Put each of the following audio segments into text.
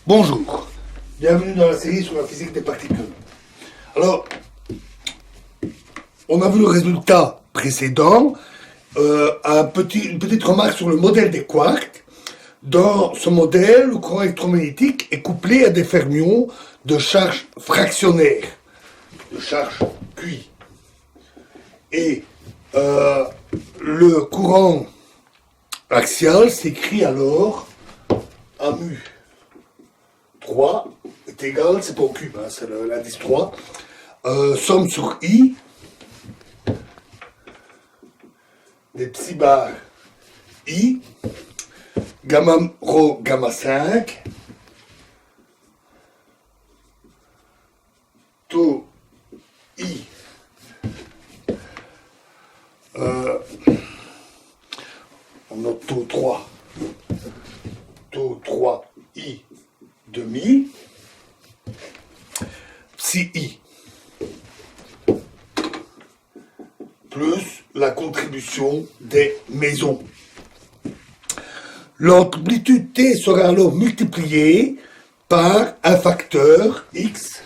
Bonjour, bienvenue dans la série sur la physique des particules. Alors, on a vu le résultat précédent, une petite remarque sur le modèle des quarks. Dans ce modèle, le courant électromagnétique est couplé à des fermions de charge fractionnaire, de charge QI. Et le courant axial s'écrit alors à mu 3 est égal, c'est pas au cube, hein, c'est l'indice 3, somme sur I des psi bar I, gamma rho gamma 5, taux I, on a taux 3 I demi, psi I, plus la contribution des mésons. L'amplitude T sera alors multipliée par un facteur X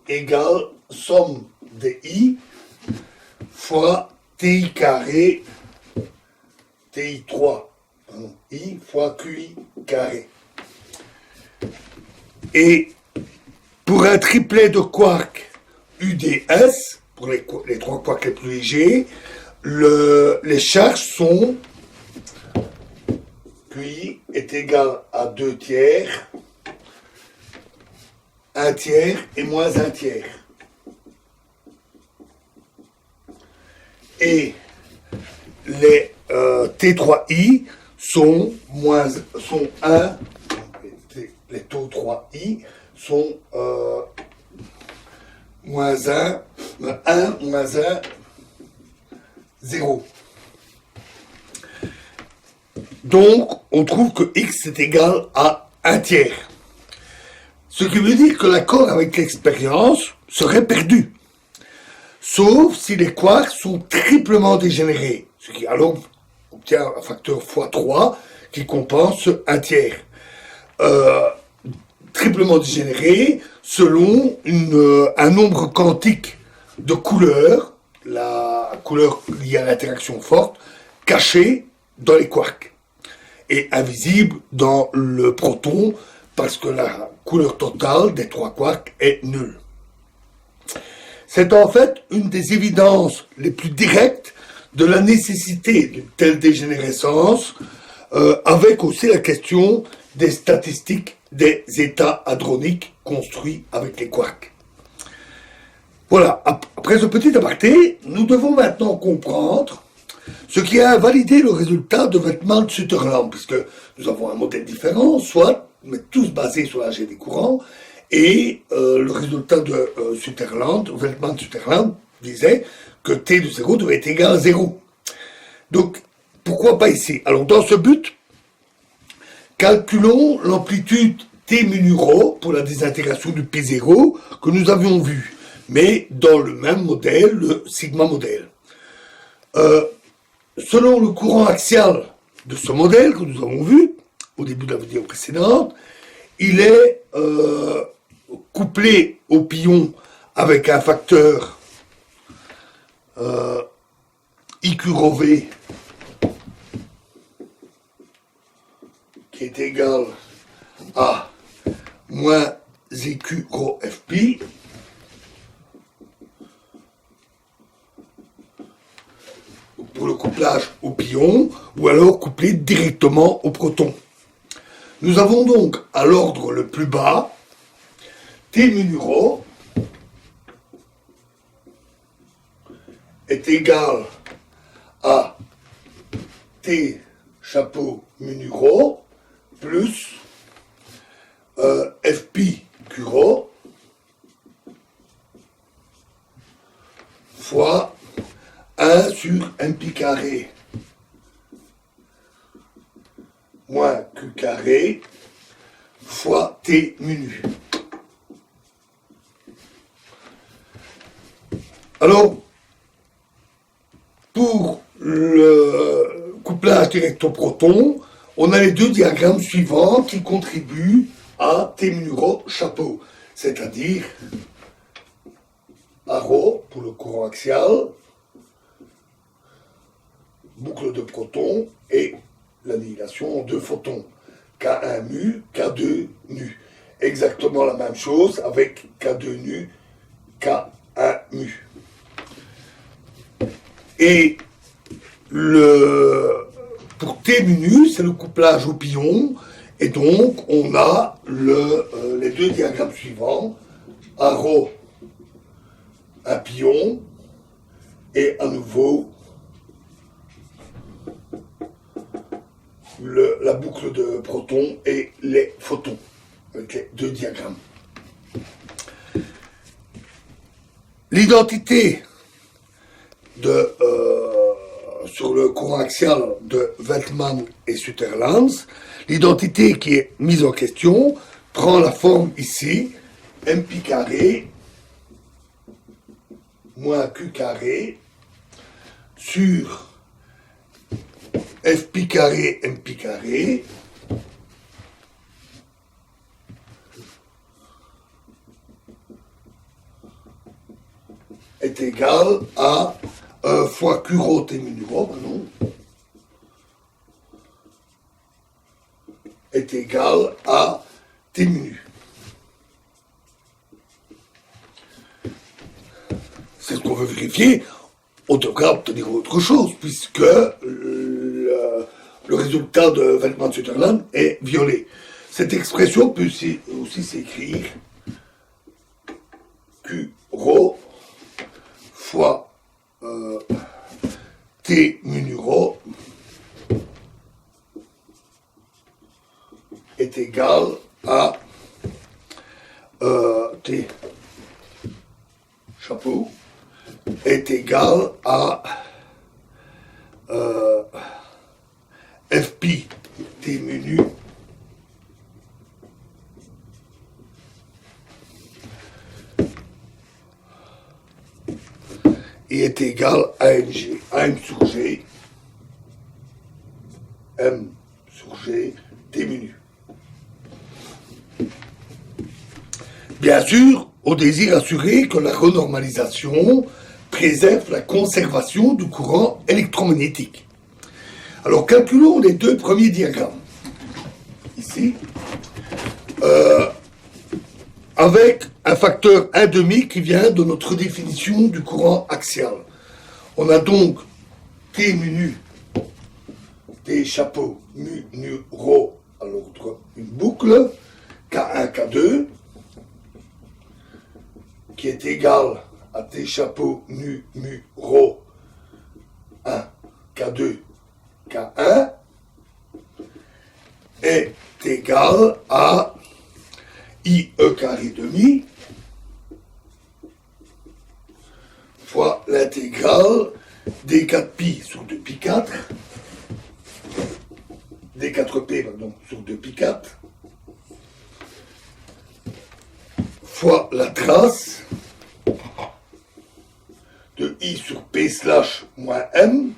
égale somme des I fois TI carré, TI3, I fois QI carré. Et pour un triplet de quarks UDS, pour les trois quarks les plus légers, les charges sont QI est égal à 2 tiers, 1 tiers et moins 1 tiers. Et les T3I sont 1, les taux 3I sont moins 1, moins 1, 0. Donc, on trouve que X est égal à 1 tiers. Ce qui veut dire que l'accord avec l'expérience serait perdu. Sauf si les quarks sont triplement dégénérés. Ce qui alors obtient un facteur x3 qui compense 1 tiers. Triplement dégénéré selon un nombre quantique de couleurs, la couleur liée à l'interaction forte, cachée dans les quarks et invisible dans le proton parce que la couleur totale des trois quarks est nulle. C'est en fait une des évidences les plus directes de la nécessité d'une telle dégénérescence, avec aussi la question des statistiques des états hadroniques construits avec les quarks. Voilà, après ce petit aparté, nous devons maintenant comprendre ce qui a invalidé le résultat de Veltman-Sutherland, puisque nous avons un modèle différent, soit, mais tous basés sur la G des courants, et le résultat de Veltman-Sutherland disait que T de 0 devait être égal à 0. Donc, pourquoi pas ici? Alors, dans ce but, calculons l'amplitude T mu nu rho pour la désintégration du P0 que nous avions vu, mais dans le même modèle, le sigma modèle. Selon le courant axial de ce modèle que nous avons vu au début de la vidéo précédente, il est couplé au pion avec un facteur IQ rho V qui est égal à moins EQ rho FP pour le couplage au pion, ou alors couplé directement au proton. Nous avons donc à l'ordre le plus bas T mu nu rho est égal à T chapeau mu nu rho plus FP Q rho fois 1 sur MP carré moins Q carré fois T mu nu. Alors, pour le couplage direct au proton, on a les deux diagrammes suivants qui contribuent à T mu rho chapeau, c'est-à-dire à rho pour le courant axial, boucle de protons et l'annihilation en deux photons, K1 mu, K2 nu. Exactement la même chose avec K2 nu, K1 mu. Et pour T mu nu, c'est le couplage au pion, et donc on a les deux diagrammes suivants, à rho, un pion, et à nouveau la boucle de protons et les photons, avec les deux diagrammes. L'identité sur le courant axial de Veltman et Sutherland, l'identité qui est mise en question prend la forme ici, mpi carré moins q carré sur fpi carré mpi carré est égal à fois q rho t mu nu rho, pardon, est égal à t mu nu. C'est ce qu'on veut vérifier. On devra obtenir autre chose, puisque le résultat de Veltman-Sutherland est violet. Cette expression peut aussi s'écrire Q rho fois T mu nu rho est égal à T chapeau est égal à fpi T mu nu et est égal à ng, à m sur g, m sur g, t mu nu. Bien sûr, au désir assuré que la renormalisation préserve la conservation du courant électromagnétique. Alors, calculons les deux premiers diagrammes. Ici, avec un facteur 1,5 qui vient de notre définition du courant axial. On a donc T mu nu, T chapeau, mu nu rho, à l'autre une boucle, K1, K2, qui est égale à T chapeau, nu, mu, rho, 1, K2, K1, est égal à IE carré demi fois l'intégrale d4pi sur 2pi4, d4p pardon, sur 2pi4, fois la trace de I sur P slash moins M,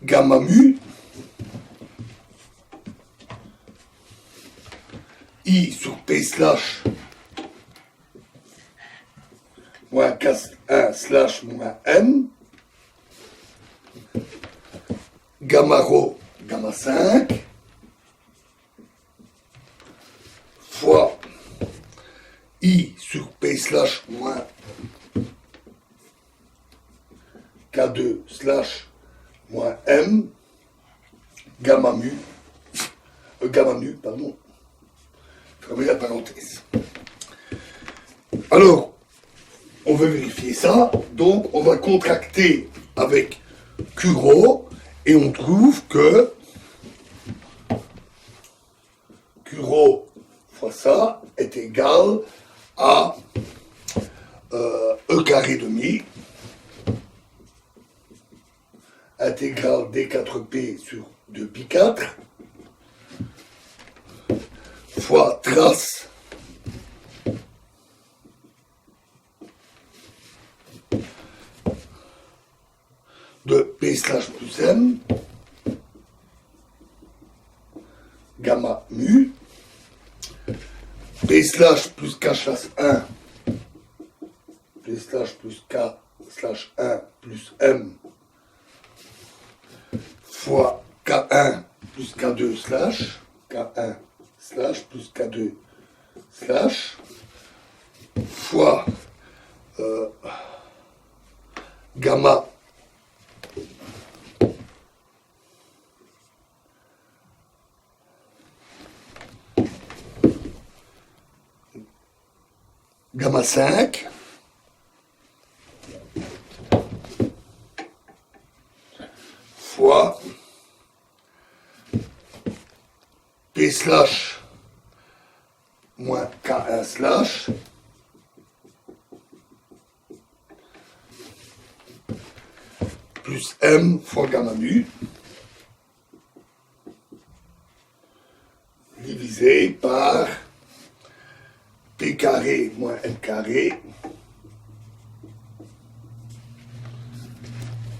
gamma mu, I sur P slash moins K1 slash moins M, gamma rho, gamma 5, fois I sur P slash moins K2 slash moins M, gamma mu, pardon, fermez la parenthèse. Alors, on veut vérifier ça, donc on va contracter avec Q rho, et on trouve que Q rho fois ça est égal à E carré demi, intégrale D4P sur 2pi4, fois trace de P slash plus M, gamma mu, P slash plus K slash 1, P slash plus K slash 1 plus M fois K1 plus K2 slash, K1 slash plus K2 slash, fois gamma gamma 5 fois P slash moins K1 slash plus M fois gamma mu divisé par P carré moins M carré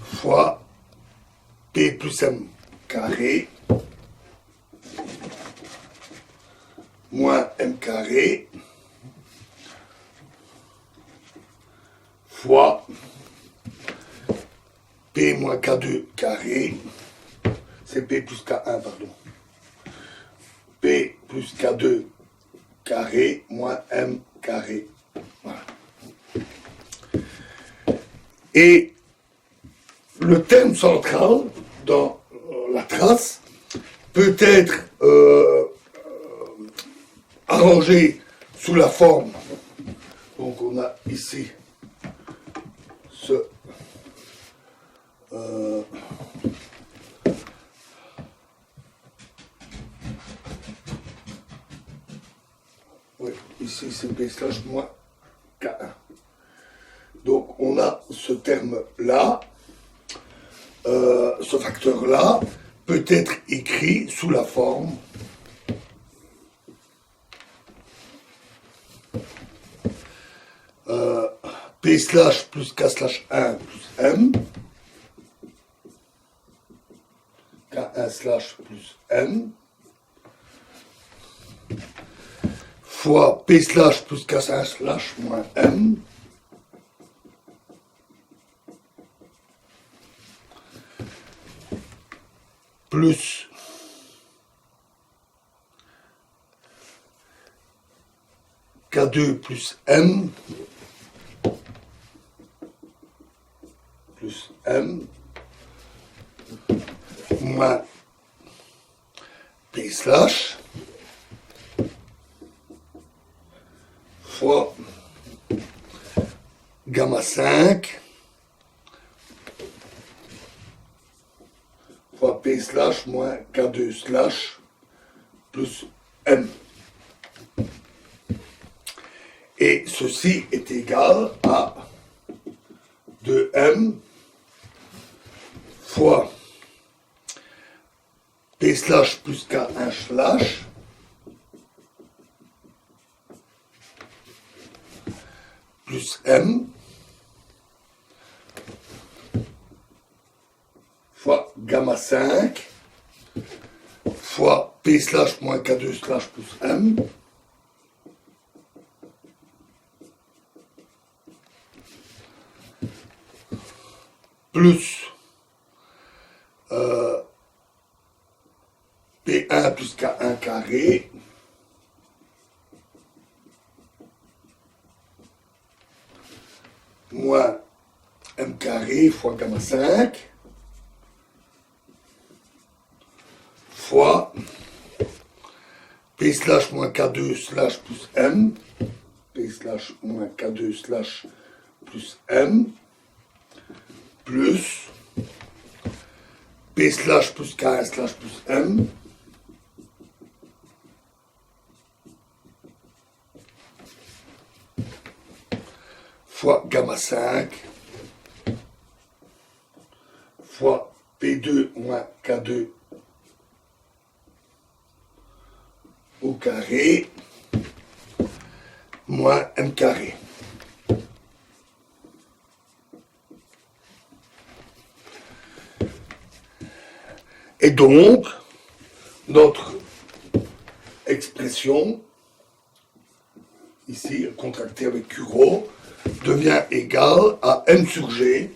fois P plus M carré moins M carré fois P moins K2 carré, c'est P plus K1, pardon. P plus K2 carré moins M carré. Voilà. Et le terme central dans la trace peut être arrangé sous la forme. Donc on a ici ce oui, ici c'est P slash moins K1. Donc on a ce terme-là, ce facteur-là peut être écrit sous la forme P slash plus K slash 1 plus M, K1 slash plus M, fois P slash plus K1 slash moins M, plus K2 plus M, plus M, moins P slash, fois gamma 5, fois P slash moins K2 slash, plus M. Et ceci est égal à 2M fois P slash plus K1 slash plus M fois gamma 5 fois P slash moins K2 slash plus M plus P1 plus K1 carré moins M carré fois gamma 5 fois P slash moins K2 slash plus M, P slash moins K2 slash plus M, plus P slash plus K1 slash plus M, fois gamma 5 fois P2 moins K2 au carré moins M carré. Et donc, notre expression ici contracté avec Q rho, devient égal à M sur G,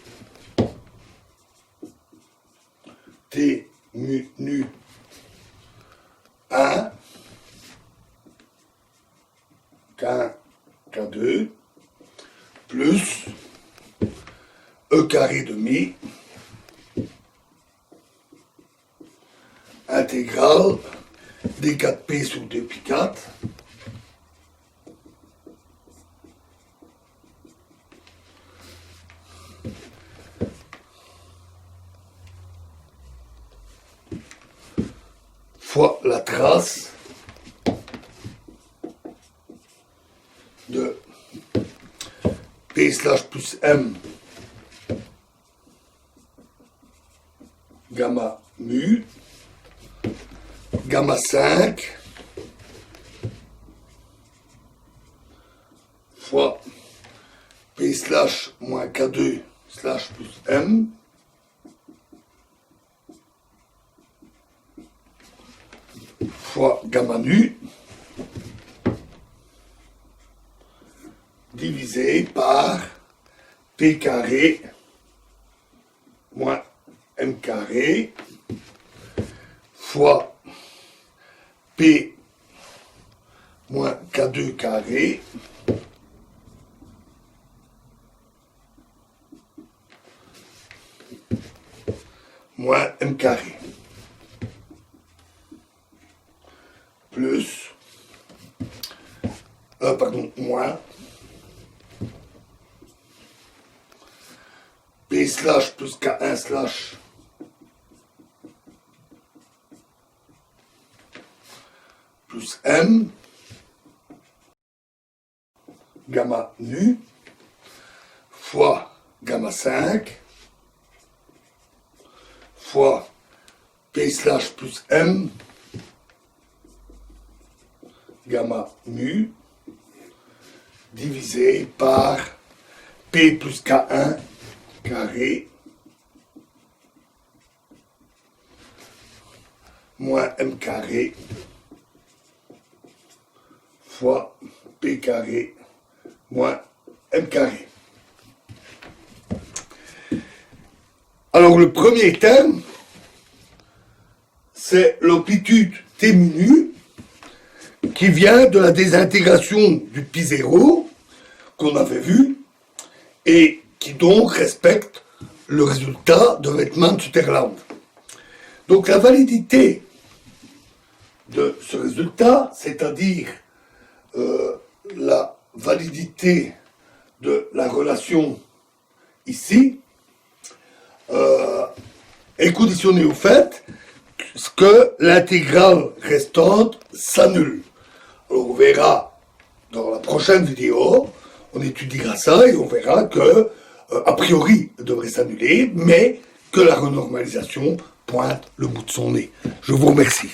T mu nu 1, K1, K2, plus E carré demi, intégrale D4P sur 2π4, fois la trace de P slash plus M gamma mu gamma 5 fois P slash moins K2 slash plus M fois gamma nu divisé par P carré moins M carré fois P moins K2 carré moins M carré plus moins P slash plus K1 slash plus M gamma nu fois gamma 5 fois P slash plus M gamma mu divisé par P plus K1 carré moins M carré fois P carré moins M carré. Alors le premier terme, c'est l'amplitude T mu qui vient de la désintégration du π0 qu'on avait vu et qui donc respecte le résultat de Riemann-Sutherland. Donc la validité de ce résultat, c'est-à-dire la validité de la relation ici, est conditionnée au fait que l'intégrale restante s'annule. Alors on verra dans la prochaine vidéo, on étudiera ça et on verra que, a priori, elle devrait s'annuler, mais que la renormalisation pointe le bout de son nez. Je vous remercie.